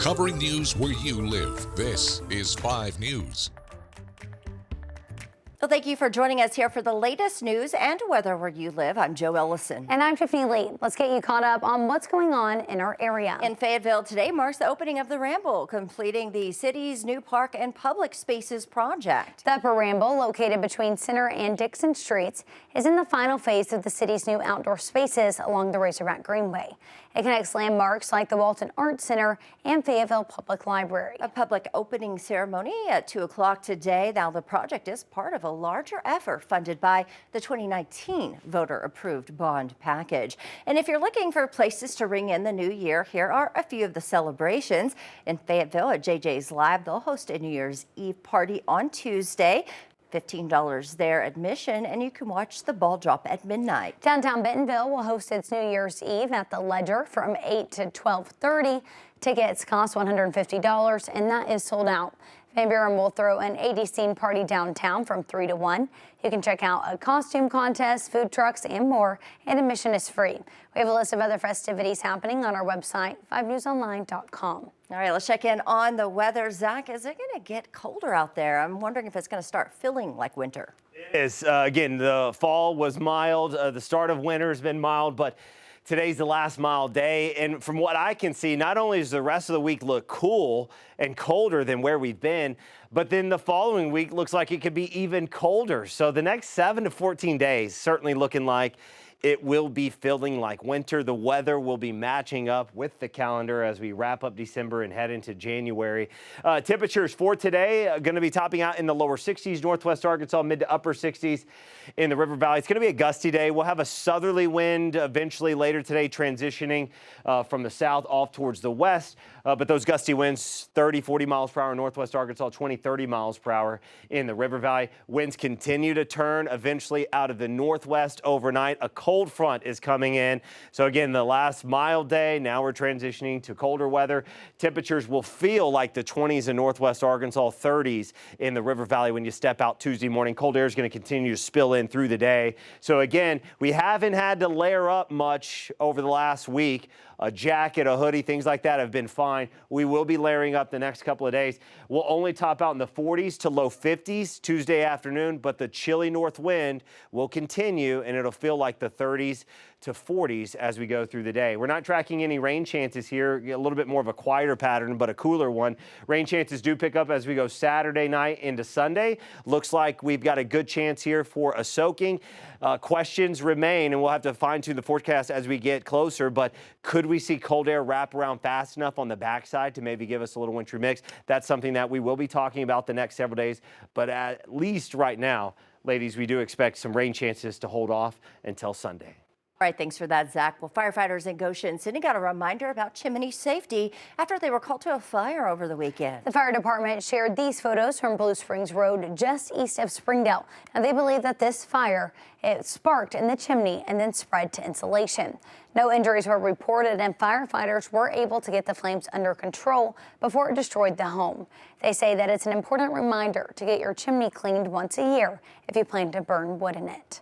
covering news where you live. This is 5 News. Well, thank you for joining us here for the latest news and weather where you live. I'm Joe Ellison. And I'm Tiffany Lee. Let's get you caught up on what's going on in our area. In Fayetteville, today marks the opening of the Ramble, completing the city's new park and public spaces project. The Ramble, located between Center and Dixon Streets, is in the final phase of the city's new outdoor spaces along the Razorback Greenway. It connects landmarks like the Walton Arts Center and Fayetteville Public Library. A public opening ceremony at 2 o'clock today. Now, the project is part of a larger effort funded by the 2019 voter-approved bond package. And if you're looking for places to ring in the new year, here are a few of the celebrations. In Fayetteville at JJ's Live, they'll host a New Year's Eve party on Tuesday. $15 there admission, and you can watch the ball drop at midnight. Downtown Bentonville will host its New Year's Eve at the Ledger from 8 to 12:30. Tickets cost $150, and that is sold out. Van Buren will throw an 80 scene party downtown from 3 to 1. You can check out a costume contest, food trucks, and more, and admission is free. We have a list of other festivities happening on our website, 5newsonline.com. All right, let's check in on the weather. Zach, is it going to get colder out there? I'm wondering if it's going to start feeling like winter. It is. Again, the fall was mild. The start of winter has been mild, but today's the last mild day. And from what I can see, not only does the rest of the week look cool and colder than where we've been, but then the following week looks like it could be even colder. So the next 7 to 14 days certainly looking like it will be feeling like winter. The weather will be matching up with the calendar as we wrap up December and head into January. Temperatures for today are going to be topping out in the lower 60s, northwest Arkansas, mid to upper 60s in the River Valley. It's going to be a gusty day. We'll have a southerly wind eventually later today, transitioning from the south off towards the west. But those gusty winds, 30, 40 miles per hour in northwest Arkansas, 20, 30 miles per hour in the River Valley. Winds continue to turn eventually out of the northwest overnight. A cold front is coming in. So again, the last mild day, now we're transitioning to colder weather. Temperatures will feel like the 20s in northwest Arkansas, 30s in the River Valley when you step out Tuesday morning. Cold air is going to continue to spill in through the day. So again, we haven't had to layer up much over the last week. A jacket, a hoodie, things like that have been fine. We will be layering up the next couple of days. We'll only top out in the 40s to low 50s Tuesday afternoon, but the chilly north wind will continue and it'll feel like the 30s to 40s as we go through the day. We're not tracking any rain chances here, a little bit more of a quieter pattern, but a cooler one. Rain chances do pick up as we go Saturday night into Sunday. Looks like we've got a good chance here for a soaking. Questions remain, and we'll have to fine-tune the forecast as we get closer, but could we see cold air wrap around fast enough on the backside to maybe give us a little wintry mix? That's something that we will be talking about the next several days, but at least right now, ladies, we do expect some rain chances to hold off until Sunday. All right, thanks for that, Zach. Well, firefighters in Goshen City got a reminder about chimney safety after they were called to a fire over the weekend. The fire department shared these photos from Blue Springs Road just east of Springdale. Now, they believe that this fire, it sparked in the chimney and then spread to insulation. No injuries were reported, and firefighters were able to get the flames under control before it destroyed the home. They say that it's an important reminder to get your chimney cleaned once a year if you plan to burn wood in it.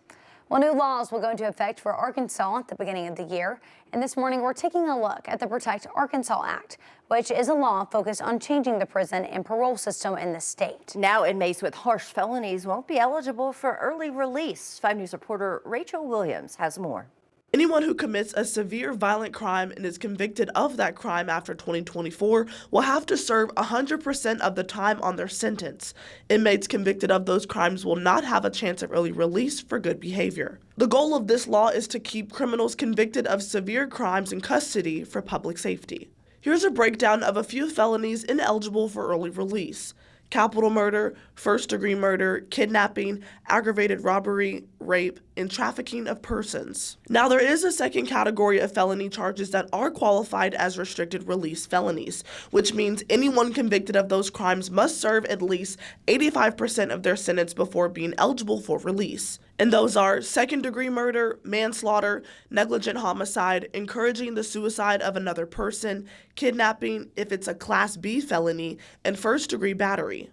Well, new laws will go into effect for Arkansas at the beginning of the year. And this morning, we're taking a look at the Protect Arkansas Act, which is a law focused on changing the prison and parole system in the state. Now, inmates with harsh felonies won't be eligible for early release. 5 News reporter Rachel Williams has more. Anyone who commits a severe violent crime and is convicted of that crime after 2024 will have to serve 100% of the time on their sentence. Inmates convicted of those crimes will not have a chance of early release for good behavior. The goal of this law is to keep criminals convicted of severe crimes in custody for public safety. Here's a breakdown of a few felonies ineligible for early release: capital murder, first-degree murder, kidnapping, aggravated robbery, rape, and trafficking of persons. Now, there is a second category of felony charges that are qualified as restricted release felonies, which means anyone convicted of those crimes must serve at least 85% of their sentence before being eligible for release. And those are second-degree murder, manslaughter, negligent homicide, encouraging the suicide of another person, kidnapping if it's a Class B felony, and first-degree battery.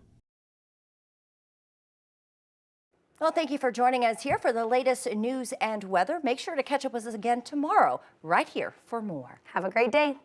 Well, thank you for joining us here for the latest news and weather. Make sure to catch up with us again tomorrow, right here for more. Have a great day.